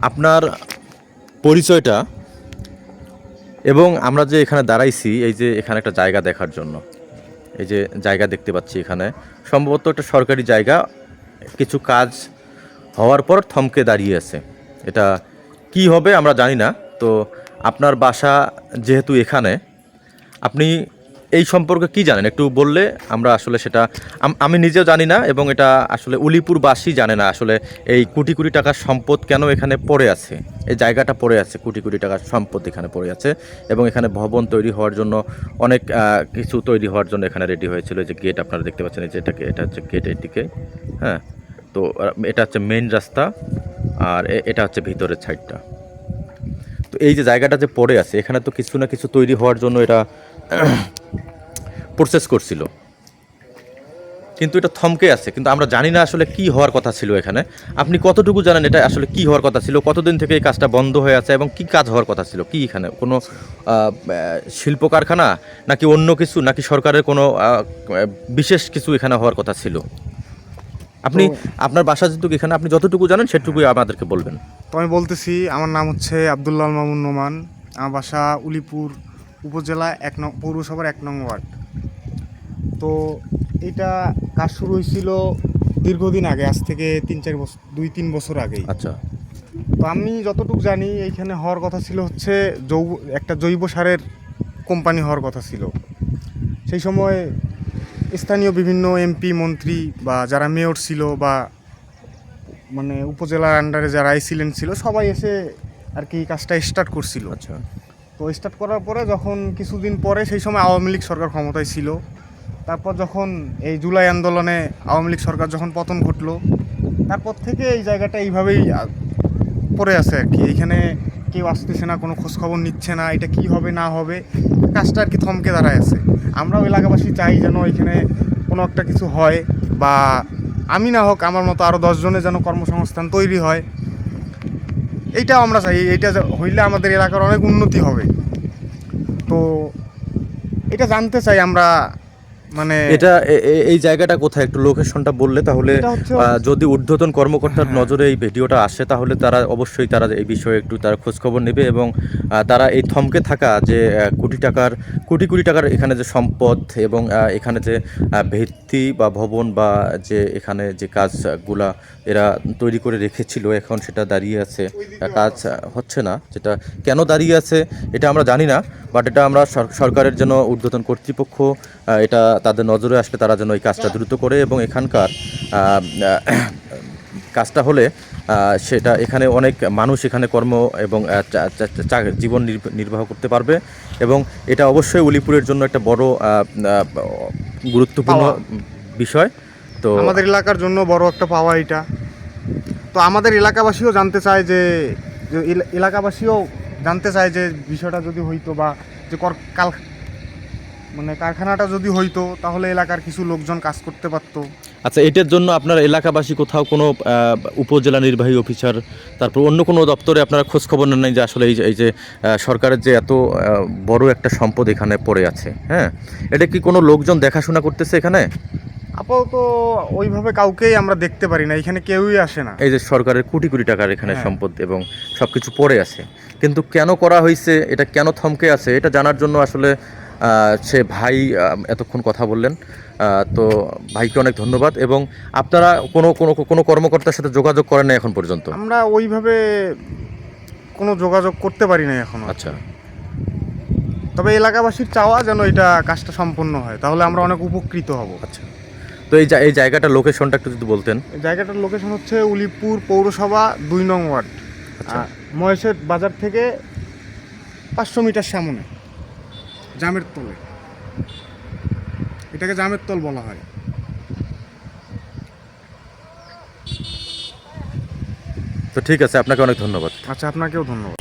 আপনার পরিচয়টা এবং আমরা যে এখানে দাঁড়াইছি, এই যে এখানে একটা জায়গা দেখার জন্য, এই যে জায়গা দেখতে পাচ্ছি এখানে সম্ভবত একটা সরকারি জায়গা, কিছু কাজ হওয়ার পর থমকে দাঁড়িয়ে আছে। এটা কি হবে আমরা জানি না। তো আপনার বাসা যেহেতু এখানে, আপনি এই সম্পর্কে কি জানেন একটু বললে আমরা আসলে সেটা আমি নিজেও জানি না, এবং এটা আসলে উলিপুরবাসী জানে না আসলে এই কোটি কোটি টাকার সম্পদ কেন এখানে পড়ে আছে, এই জায়গাটা পড়ে আছে, কোটি কোটি টাকার সম্পদ এখানে পড়ে আছে। এবং এখানে ভবন তৈরি হওয়ার জন্য অনেক কিছু তৈরি হওয়ার জন্য এখানে রেডি হয়েছিল। যে গেট আপনারা দেখতে পাচ্ছেন, এই যে এটা হচ্ছে গেট, এদিকে। হ্যাঁ, তো এটা হচ্ছে মেইন রাস্তা, আর এটা হচ্ছে ভিতরের সাইডটা। তো এই যে জায়গাটা যে পড়ে আছে, এখানে তো কিছু না কিছু তৈরি হওয়ার জন্য এটা প্রসেস করছিল, কিন্তু এটা থমকে আছে। কিন্তু আমরা জানি না আসলে কি হওয়ার কথা ছিল এখানে। আপনি কতটুকু জানেন এটা আসলে কি হওয়ার কথা ছিল, কতদিন থেকে এই কাজটা বন্ধ হয়ে আছে, এবং কি কাজ হওয়ার কথা ছিল? কি এখানে কোনো শিল্প কারখানা, নাকি অন্য কিছু, নাকি সরকারের কোনো বিশেষ কিছু এখানে হওয়ার কথা ছিল? আপনি আপনার বাসা যেটুকু এখানে, আপনি যতটুকু জানেন সেটুকুই আমাদেরকে বলবেন। তো আমি বলতেছি, আমার নাম হচ্ছে আব্দুল্লাহ মামুন নোমান। আমার বাসা উলিপুর উপজেলা পৌরসভার 1 নং ওয়ার্ড। তো এটা কাজ শুরু হয়েছিল দীর্ঘদিন আগে, আজ থেকে 2-3 বছর আগেই। আচ্ছা। তো আমি যতটুকু জানি, এইখানে হওয়ার কথা ছিল হচ্ছে একটা জৈব সারের কোম্পানি হওয়ার কথা ছিল। সেই সময় স্থানীয় বিভিন্ন এমপি, মন্ত্রী বা যারা মেয়র ছিল, বা মানে উপজেলার আন্ডারে যারা আইসিলেন্ট ছিল, সবাই এসে আর কি কাজটা স্টার্ট করছিল। আচ্ছা। তো স্টার্ট করার পরে যখন কিছুদিন পরে, সেই সময় আওয়ামী লীগ সরকার ক্ষমতায় ছিল। তারপর যখন এই জুলাই আন্দোলনে আওয়ামী লীগ সরকার যখন পতন ঘটলো, তারপর থেকে এই জায়গাটা এইভাবেই পড়ে আছে আর কি। এইখানে কেউ আসতেছে না, কোনো খোঁজখবর নিচ্ছে না, এটা কি হবে না হবে, কাজটা আর কি থমকে দাঁড়ায় আছে। আমরাও এলাকাবাসী চাই যেন এখানে কোনো একটা কিছু হয়, বা আমি না হোক, আমার মতো আরও 10 জনের যেন কর্মসংস্থান তৈরি হয়। এইটাও আমরা চাই। এইটা হইলে আমাদের এলাকার অনেক উন্নতি হবে। তো এটা জানতে চাই আমরা, মানে এটা এই জায়গাটা কোথায় একটু লোকেশনটা বললে তাহলে এটা হচ্ছে যদি ঊর্ধ্বতন কর্মকর্তার নজরে এই ভিডিওটা আসে, তাহলে তারা অবশ্যই তারা এই বিষয়ে একটু তারা খোঁজখবর নেবে, এবং তারা এই থমকে থাকা যে কোটি কোটি টাকার এখানে যে সম্পদ, এবং এখানে যে ভিত্তি বা ভবন, বা যে এখানে যে কাজগুলা এরা তৈরি করে রেখেছিল, এখন সেটা দাঁড়িয়ে আছে, কাজ হচ্ছে না। যেটা কেন দাঁড়িয়ে আছে এটা আমরা জানি না, বাট এটা আমরা সরকারের জন্য ঊর্ধ্বতন কর্তৃপক্ষ এটা তাদের নজরে আসলে তারা যেন এই কাজটা দ্রুত করে, এবং এখানকার কাজটা হলে সেটা এখানে অনেক মানুষ এখানে কর্ম এবং জীবন নির্বাহ করতে পারবে। এবং এটা অবশ্যই উলিপুরের জন্য একটা বড় গুরুত্বপূর্ণ বিষয়। তো আমাদের এলাকার জন্য বড় একটা পাওয়া এটা। তো আমাদের এলাকাবাসীও জানতে চায় যে এলাকাবাসীও জানতে চায় যে বিষয়টা যদি হইতো, বা যে কারখানাটা যদি হইতো, তাহলে এলাকার কিছু লোকজন কাজ করতে পারতো। আচ্ছা, এটার জন্য আপনার এলাকাবাসী কোথাও কোনো উপজেলা নির্বাহী অফিসার, তারপর অন্য কোনো দপ্তরে আপনারা খোঁজ খবর নেন নাই যে আসলে এই যে সরকারের যে এত বড় একটা সম্পদ এখানে পড়ে আছে, হ্যাঁ, এটা কি কোনো লোকজন দেখাশোনা করতেছে এখানে? আপাতত ওইভাবে কাউকেই আমরা দেখতে পারি না, এখানে কেউই আসে না। এই যে সরকারের কোটি কোটি টাকার এখানে সম্পদ এবং সব কিছু পড়ে আছে, কিন্তু কেন করা হয়েছে, এটা কেন থমকে আছে, এটা জানার জন্য আসলে সে ভাই এতক্ষণ কথা বললেন। তো ভাইকে অনেক ধন্যবাদ। এবং আপনারা কোনো কোনো কোনো কর্মকর্তার সাথে যোগাযোগ করেন না এখন পর্যন্ত? আমরা ওইভাবে কোনো যোগাযোগ করতে পারি না এখনো। আচ্ছা। তবে এলাকাবাসীর চাওয়া যেন এটা কাজটা সম্পূর্ণ হয়, তাহলে আমরা অনেক উপকৃত হব। আচ্ছা, তো এই জায়গাটার লোকেশনটা একটু যদি বলতেন। এই জায়গাটার লোকেশন হচ্ছে উলিপুর পৌরসভা 2 নং ওয়ার্ড। আচ্ছা। মহেশের বাজার থেকে 500 মিটার সামনে, জামের তলে। এটাকে জামের তল বলা হয়। তো ঠিক আছে, আপনাকে অনেক ধন্যবাদ। আচ্ছা, আপনাকেও ধন্যবাদ।